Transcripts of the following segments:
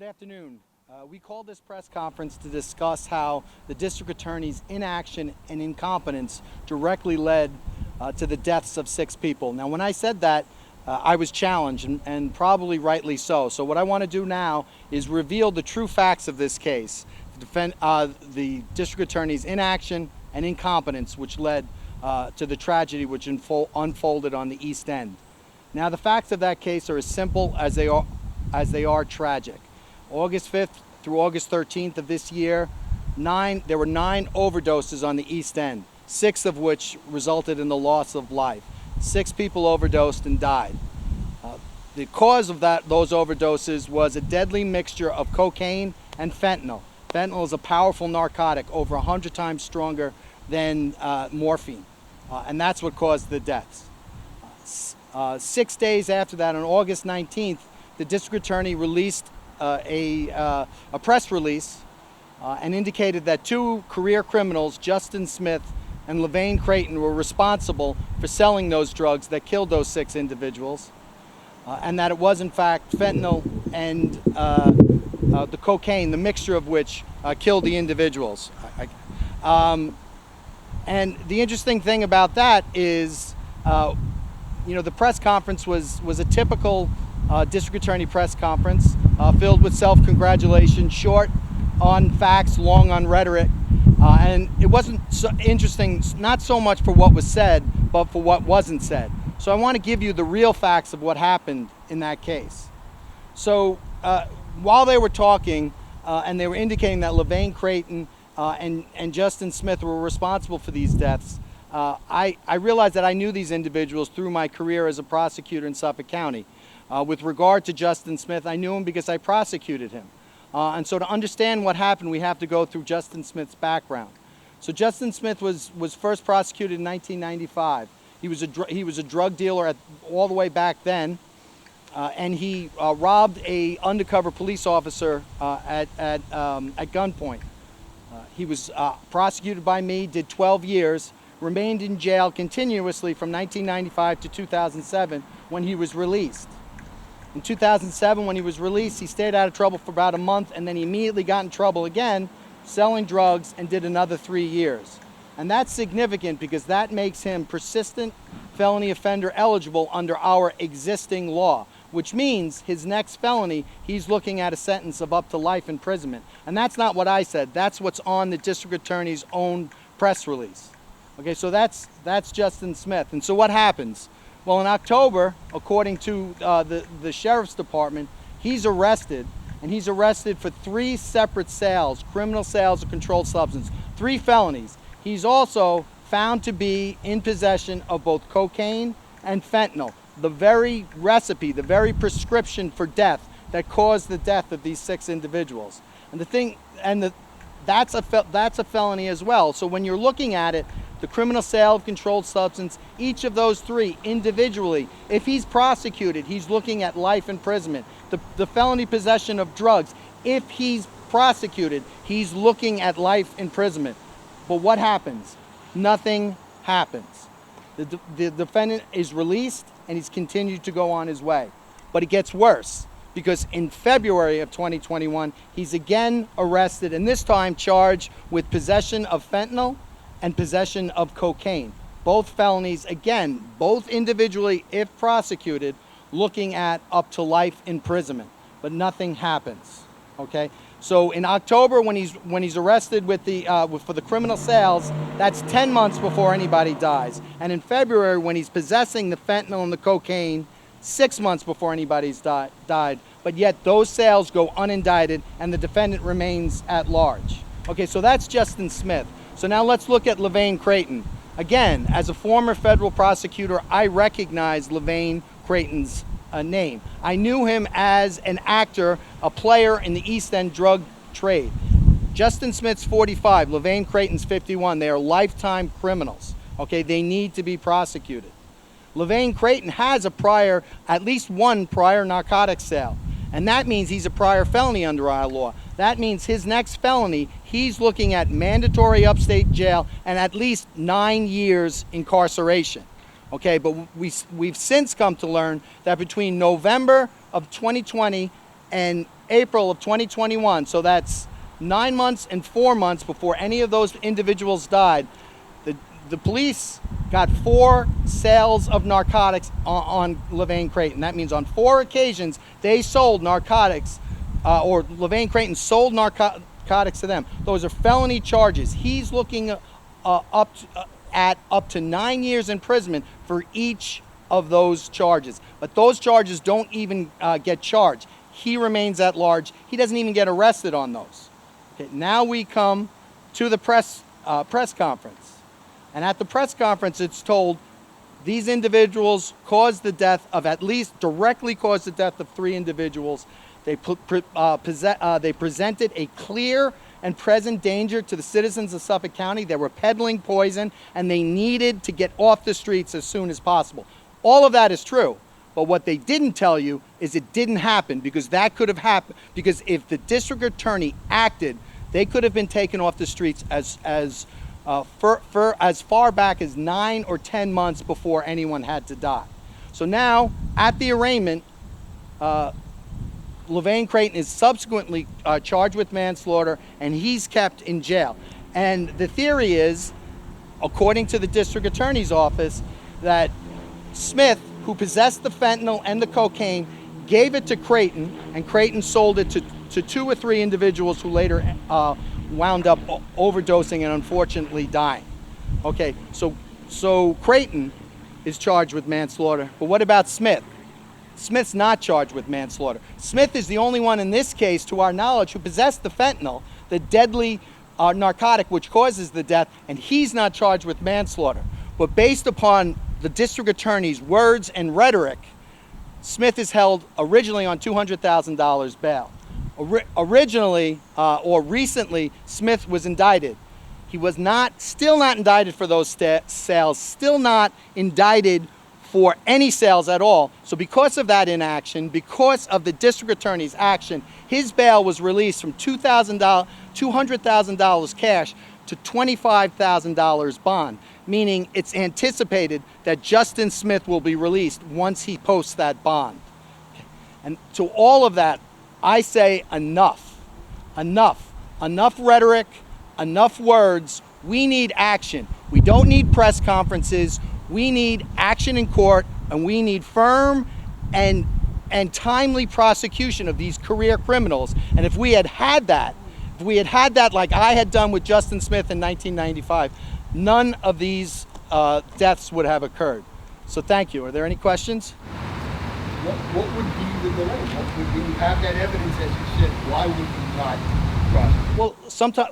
Good afternoon. We called this press conference to discuss how the district attorney's inaction and incompetence directly led to the deaths of 6 people. Now, when I said that, I was challenged, and probably rightly so. So what I want to do now is reveal the true facts of this case, the district attorney's inaction and incompetence, which led to the tragedy which unfolded on the East End. Now, the facts of that case are as simple as they are tragic. August 5th through August 13th of this year, there were 9 overdoses on the East End, 6 of which resulted in the loss of life. 6 people overdosed and died. The cause of those overdoses was a deadly mixture of cocaine and fentanyl. Fentanyl is a powerful narcotic, over 100 times stronger than morphine, and that's what caused the deaths. 6 days after that, on August 19th, the district attorney released a press release and indicated that 2 career criminals, Justin Smith and Levain Creighton, were responsible for selling those drugs that killed those 6 individuals, and that it was in fact fentanyl and the cocaine, the mixture of which killed the individuals. And the interesting thing about that is, the press conference was a typical district attorney press conference, filled with self-congratulation, short on facts, long on rhetoric, and it wasn't so interesting, not so much for what was said, but for what wasn't said. So I want to give you the real facts of what happened in that case. So while they were talking, and they were indicating that Levain Creighton and Justin Smith were responsible for these deaths, I realized that I knew these individuals through my career as a prosecutor in Suffolk County. With regard to Justin Smith, I knew him because I prosecuted him. And so to understand what happened, we have to go through Justin Smith's background. So Justin Smith was first prosecuted in 1995. He was a drug dealer all the way back then, and he robbed a undercover police officer at gunpoint. He was prosecuted by me, did 12 years, remained in jail continuously from 1995 to 2007 when he was released. In 2007, when he was released, he stayed out of trouble for about a month, and then he immediately got in trouble again, selling drugs, and did another 3 years. And that's significant because that makes him persistent felony offender eligible under our existing law, which means his next felony, he's looking at a sentence of up to life imprisonment. And that's not what I said. That's what's on the district attorney's own press release. Okay, so that's Justin Smith. And so what happens? Well, in October, according to the sheriff's department, he's arrested, and he's arrested for 3 separate sales, criminal sales of controlled substance, 3 felonies. He's also found to be in possession of both cocaine and fentanyl, the very recipe, the very prescription for death that caused the death of these 6 individuals. And that's a felony as well. So when you're looking at it, the criminal sale of controlled substance, each of those 3 individually, if he's prosecuted, he's looking at life imprisonment. The felony possession of drugs, if he's prosecuted, he's looking at life imprisonment. But what happens? Nothing happens. The defendant is released, and he's continued to go on his way. But it gets worse, because in February of 2021, he's again arrested, and this time charged with possession of fentanyl and possession of cocaine. Both felonies, again, both individually, if prosecuted, looking at up to life imprisonment. But nothing happens, okay? So in October, when he's arrested for the criminal sales, that's 10 months before anybody dies. And in February, when he's possessing the fentanyl and the cocaine, 6 months before anybody's died. But yet those sales go unindicted, and the defendant remains at large. Okay, so that's Justin Smith. So now let's look at Levain Creighton. Again, as a former federal prosecutor, I recognize Levain Creighton's name. I knew him as an actor, a player in the East End drug trade. Justin Smith's 45, Levain Creighton's 51. They are lifetime criminals. Okay, they need to be prosecuted. Levain Creighton has at least one prior narcotics sale, and that means he's a prior felony under our law. That means his next felony, he's looking at mandatory upstate jail and at least 9 years incarceration. Okay, but we've since come to learn that between November of 2020 and April of 2021, so that's 9 months and 4 months before any of those individuals died, the police got 4 sales of narcotics on LaVane Creighton. That means on 4 occasions they sold narcotics, or LaVane Creighton sold narcotics to them. Those are felony charges. He's looking at up to 9 years imprisonment for each of those charges. But those charges don't even get charged. He remains at large. He doesn't even get arrested on those. Okay, now we come to the press conference. And at the press conference, it's told these individuals caused the death of, at least directly caused the death of 3 individuals. They presented a clear and present danger to the citizens of Suffolk County. They were peddling poison, and they needed to get off the streets as soon as possible. All of that is true. But what they didn't tell you is it didn't happen, because that could have happened. Because if the district attorney acted, they could have been taken off the streets as far back as 9 or 10 months before anyone had to die. So now, at the arraignment, LaVane Creighton is subsequently charged with manslaughter, and he's kept in jail. And the theory is, according to the district attorney's office, that Smith, who possessed the fentanyl and the cocaine, gave it to Creighton, and Creighton sold it to 2 or 3 individuals who later wound up overdosing and unfortunately dying. Okay, so Creighton is charged with manslaughter, but what about Smith? Smith's not charged with manslaughter. Smith is the only one in this case, to our knowledge, who possessed the fentanyl, the deadly narcotic which causes the death, and he's not charged with manslaughter. But based upon the district attorney's words and rhetoric, Smith is held originally on $200,000 bail. Originally, or recently, Smith was indicted. He was still not indicted for those sales, still not indicted for any sales at all. So because of that inaction, because of the district attorney's action, his bail was released from $200,000 cash to $25,000 bond, meaning it's anticipated that Justin Smith will be released once he posts that bond. And to all of that, I say enough, enough, enough rhetoric, enough words. We need action. We don't need press conferences. We need action in court, and we need firm and timely prosecution of these career criminals. And if we had had that like I had done with Justin Smith in 1995, none of these deaths would have occurred. So thank you. Are there any questions? What would be the delay? Would you have that evidence, as you said? Why would you not prosecute? Well,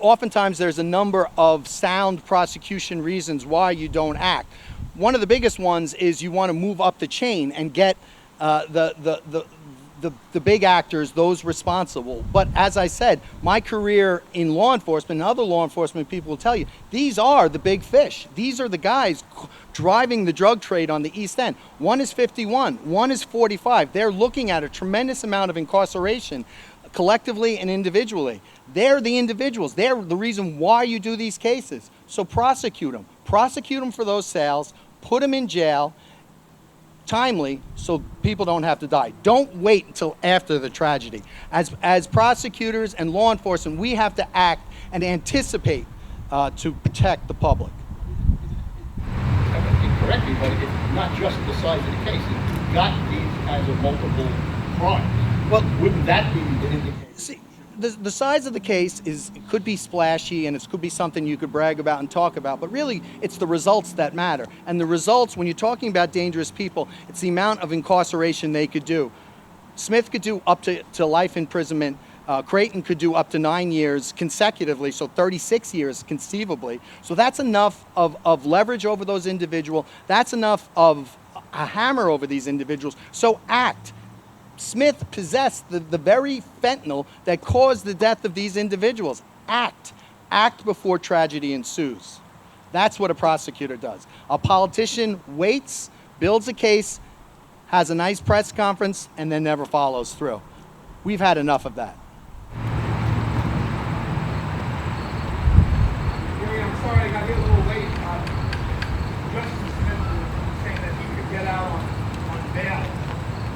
oftentimes there's a number of sound prosecution reasons why you don't act. One of the biggest ones is you want to move up the chain and get the big actors, those responsible. But as I said, my career in law enforcement and other law enforcement people will tell you, these are the big fish. These are the guys driving the drug trade on the East End. One is 51, one is 45. They're looking at a tremendous amount of incarceration collectively and individually. They're the individuals. They're the reason why you do these cases. So prosecute them. Prosecute them for those sales. Put them in jail timely so people don't have to die. Don't wait until after the tragedy. As prosecutors and law enforcement, we have to act and anticipate to protect the public. Correct me, but it's not just the size of the case. If you've got these kinds of multiple crimes, well, wouldn't that be an indication? See, the size of the case could be splashy, and it could be something you could brag about and talk about, but really it's the results that matter. And the results, when you're talking about dangerous people, it's the amount of incarceration they could do. Smith could do up to life imprisonment. Creighton could do up to 9 years consecutively, so 36 years conceivably. So that's enough of leverage over those individuals. That's enough of a hammer over these individuals. So act. Smith possessed the very fentanyl that caused the death of these individuals. Act. Act before tragedy ensues. That's what a prosecutor does. A politician waits, builds a case, has a nice press conference, and then never follows through. We've had enough of that. I'm sorry, I got here a little late. Justice Smith was saying that he could get out on bail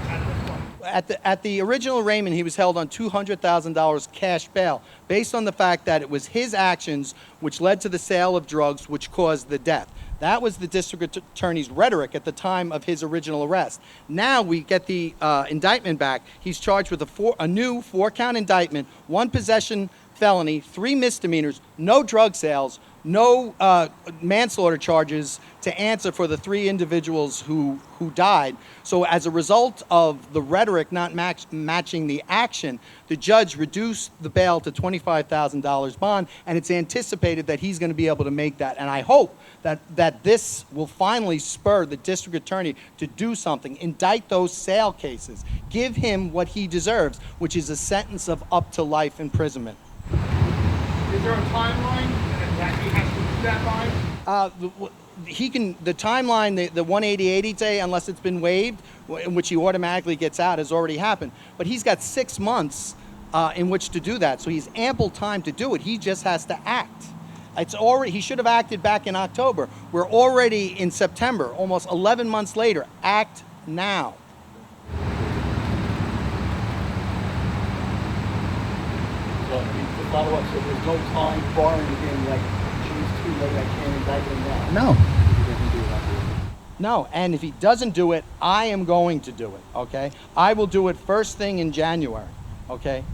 at this point. At the original arraignment, he was held on $200,000 cash bail based on the fact that it was his actions which led to the sale of drugs which caused the death. That was the district attorney's rhetoric at the time of his original arrest. Now we get the indictment back. He's charged with a new 4-count indictment, 1 possession felony, 3 misdemeanors, no drug sales, no manslaughter charges to answer for the 3 individuals who died. So as a result of the rhetoric not matching the action, the judge reduced the bail to $25,000 bond, and it's anticipated that he's going to be able to make that. And I hope that this will finally spur the district attorney to do something, indict those sale cases, give him what he deserves, which is a sentence of up to life imprisonment. Is there a timeline that he has to do that by? The timeline, the 180 day, unless it's been waived, in which he automatically gets out, has already happened. But he's got 6 months in which to do that, so he's ample time to do it. He just has to act. He should have acted back in October. We're already in September, almost 11 months later. Act now. So, to follow up, so there's no time barring him, like, geez, too late, I can't indict him now. No. He doesn't do that. No, and if he doesn't do it, I am going to do it, okay? I will do it first thing in January, okay?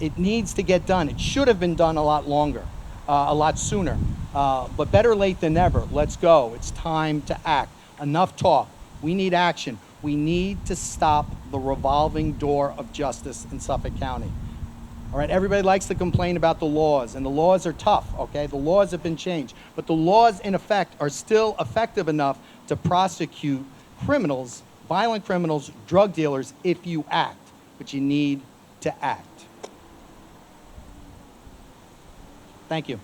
It needs to get done. It should have been done a lot longer, a lot sooner. But better late than never. Let's go. It's time to act. Enough talk. We need action. We need to stop the revolving door of justice in Suffolk County. All right, everybody likes to complain about the laws, and the laws are tough, okay? The laws have been changed, but the laws in effect are still effective enough to prosecute criminals, violent criminals, drug dealers, if you act, but you need to act. Thank you.